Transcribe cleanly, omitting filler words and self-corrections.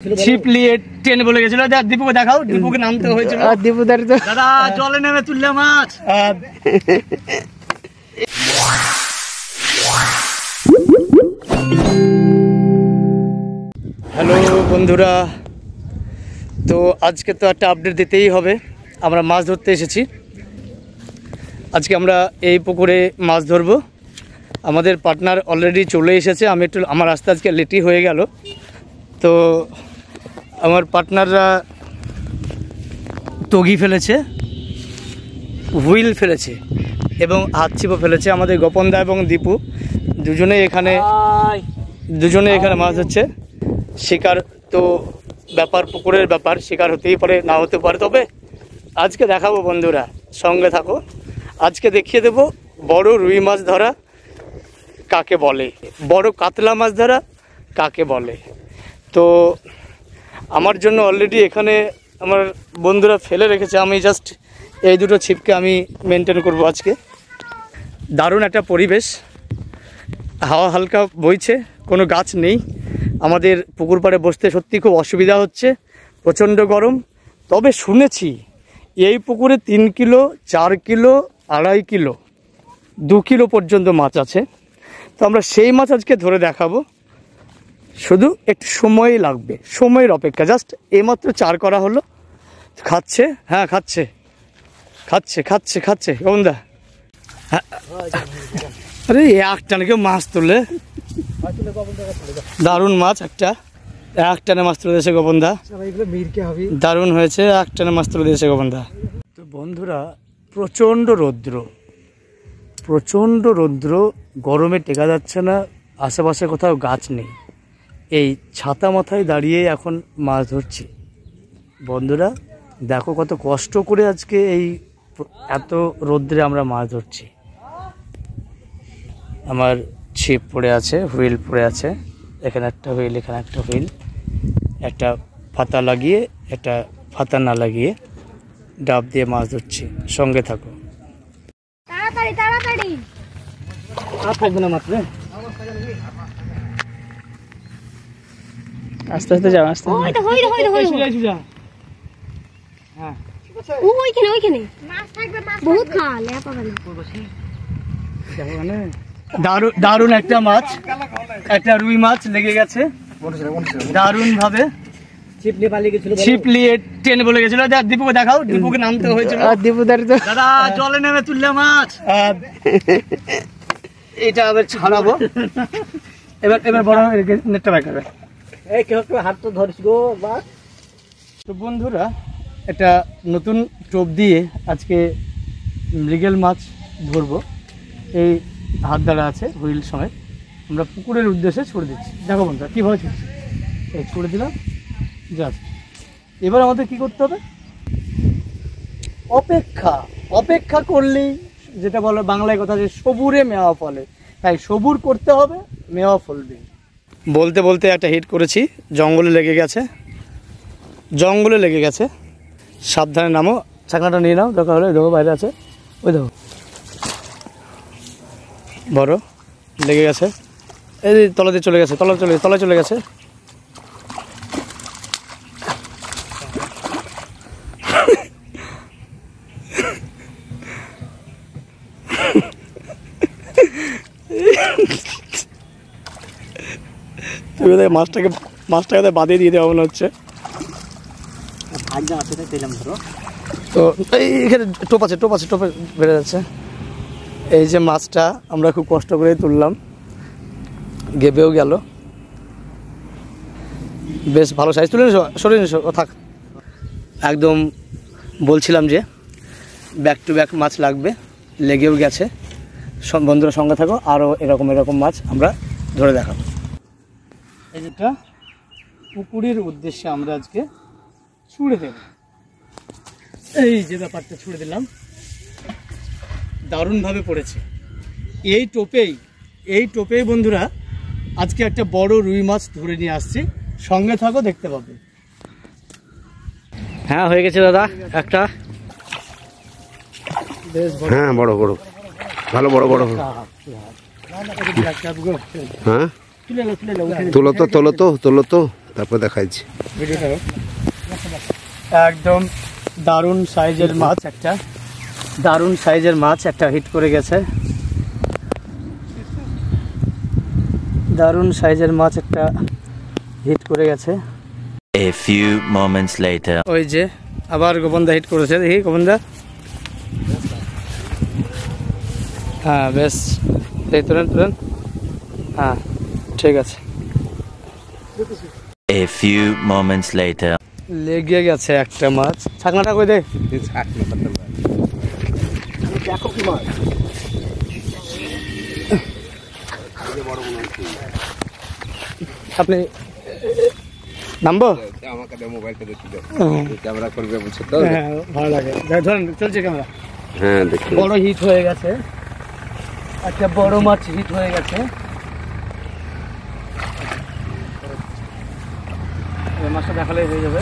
ছিপ নিয়ে ট্রেনে বলে গেছিল। দীপুকে দেখাও, দীপুকে নামতে হয়েছিল। দীপু দাদা জলে নেমে তুললে মাছ। হ্যালো বন্ধুরা, তো আজকে তো একটা আপডেট দিতেই হবে। আমরা মাছ ধরতে এসেছি। আজকে আমরা এই পুকুরে মাছ ধরবো। আমাদের পার্টনার অলরেডি চলে এসেছে। আমি একটু আমার আসতে আজকে লেটই হয়ে গেল। তো আমার পার্টনাররা তগি ফেলেছে, হুইল ফেলেছে এবং হাত ছিপও ফেলেছে। আমাদের গোপনদা এবং দীপু দুজনে এখানে মাছ হচ্ছে। শিকার তো ব্যাপার, পুকুরের ব্যাপার, শিকার হতেই পারে, না হতে পারে। তবে আজকে দেখাবো বন্ধুরা, সঙ্গে থাকো। আজকে দেখিয়ে দেব বড় রুই মাছ ধরা কাকে বলে, বড় কাতলা মাছ ধরা কাকে বলে। তো আমার জন্য অলরেডি এখানে আমার বন্ধুরা ফেলে রেখেছে। আমি জাস্ট এই দুটো ছিপকে আমি মেনটেন করব আজকে। দারুণ একটা পরিবেশ, হাওয়া হালকা বইছে, কোনো গাছ নেই। আমাদের পুকুর পাড়ে বসতে সত্যি খুব অসুবিধা হচ্ছে, প্রচণ্ড গরম। তবে শুনেছি এই পুকুরে 3 কিলো, 4 কিলো, 2.5 কিলো, 2 কিলো পর্যন্ত মাছ আছে। তো আমরা সেই মাছ আজকে ধরে দেখাবো। শুধু একটু সময় লাগবে, সময়ের অপেক্ষা। জাস্ট এইমাত্র চার করা হলো। খাচ্ছে, হ্যাঁ খাচ্ছে খাচ্ছে খাচ্ছে খাচ্ছে গোবন্দা। হ্যাঁ, আরে একটানে কেউ মাছ তুলে, দারুণ মাছ। একটানে মাছ তুলে দিয়েছে গোবন্দা, দারুণ হয়েছে। একটানে মাছ তুলে দিয়েছে গোবন্দা। তো বন্ধুরা, প্রচণ্ড রৌদ্র, গরমে টেকা যাচ্ছে না। আশেপাশে কোথাও গাছ নেই। এই ছাতা মাথায় দাঁড়িয়ে এখন মাছ ধরছি। বন্ধুরা দেখো কত কষ্ট করে আজকে এই এত রৌদ্রে আমরা মাছ ধরছি। আমার ছিপ পড়ে আছে, হুইল পড়ে আছে। এখানে একটা হুইল, এখানে একটা হুইল, একটা ফাতা লাগিয়ে, একটা ফাতা না লাগিয়ে ডাব দিয়ে মাছ ধরছি। সঙ্গে থাকো। তাড়াতাড়ি আর থাকবে না মাত্র, আস্তে আস্তে যাও, আস্তে আস্তে। হ্যাঁ ওইখানে মাছ থাকবে, বহুত খাল দারুণ একটা মাছ, একটা রুই মাছ লেগে গেছে দারুণ ভাবে। ছিপ নিয়ে ট্রেনে বলে গেছিল। দীপুকে দেখাও, দীপুকে নামতে হয়েছিল। দীপু দাদা জলে নেমে তুললে মাছ। এটা আবার ছাড়াবো। এবার বড় নেটটা ব্যাক করবে। তো বন্ধুরা, একটা নতুন টোপ দিয়ে আজকে মৃগেল মাছ ধরবো। এই হাত দ্বারা আছে হুইল সময় আমরা পুকুরের উদ্দেশ্যে ছুড়ে দিচ্ছি। দেখো বন্ধুরা কীভাবে ছুটছি। এই ছুড়ে দিলাম জাস্ট। এবার আমাদের কি করতে হবে? অপেক্ষা করলেই, যেটা বলে বাংলায় কথা, যে সবুরে মেওয়া ফলে। তাই সবুর করতে হবে, মেওয়া ফলবে। বলতে বলতে একটা হিট করেছি, জঙ্গলে লেগে গেছে। সাবধানে নামো, ছাকনাটা নিয়ে নাও, দরকার হলে দেখো বাইরে আছে। ওই দেখো বড় লেগে গেছে। এই তলা দিয়ে চলে গেছে, তলায় চলে গেছে। মাছটাকে বাঁধিয়ে দিয়ে দেওয়া মনে হচ্ছে। তো এখানে টোপ আছে, টোপে বেড়ে যাচ্ছে। এই যে মাছটা আমরা খুব কষ্ট করে তুললাম, গেবেও গেল, বেশ ভালো সাইজ। তুলে নিস, সরে নিস, থাক। একদম বলছিলাম যে ব্যাক টু ব্যাক মাছ লাগবে, লেগেও গেছে। বন্ধুরা সঙ্গে থাকো, আরও এরকম মাছ আমরা ধরে দেখাবো। এই যেটা পুকুরের উদ্দেশ্যে আমরা আজকে ছুড়ে দেব। এই যে ব্যাপারটা ছুড়ে দিলাম, দারুণভাবে পড়েছে। এই টোপেই বন্ধুরা আজকে একটা বড় রুই মাছ ধরে নিয়ে আসছি। সঙ্গে থাকো, দেখতে পাবে। হ্যাঁ হয়ে গেছে দাদা একটা, বেশ বড়। হ্যাঁ বড় ভালো বড়। হ্যাঁ তোলো তো তারপর দেখাচ্ছি। ভিডিওটা একদম দারুণ সাইজের মাছ একটা, দারুণ সাইজের মাছ একটা হিট করে গেছে। দারুণ সাইজের মাছ একটা হিট করে গেছে। A few moments later. ওই যে আবার গোপনদা হিট করেছে, দেখি গোপনদা। হ্যাঁ বেশ, এই তুলেন তুলেন, হ্যাঁ ঠিক আছে। A few moments later. লেগে গেছে একটা মাছ। ছাকনাটা কই দে, দেখো কি মাছ। আপনি নামবো, ক্যামেরা করবে বলছে তো। হ্যাঁ ভালো লাগে, ধরেন চলছে ক্যামেরা। হ্যাঁ দেখি। বড় হিট হয়ে গেছে, একটা বড় মাছ হিট হয়ে গেছে। মাছটা দেখালেই হয়ে যাবে।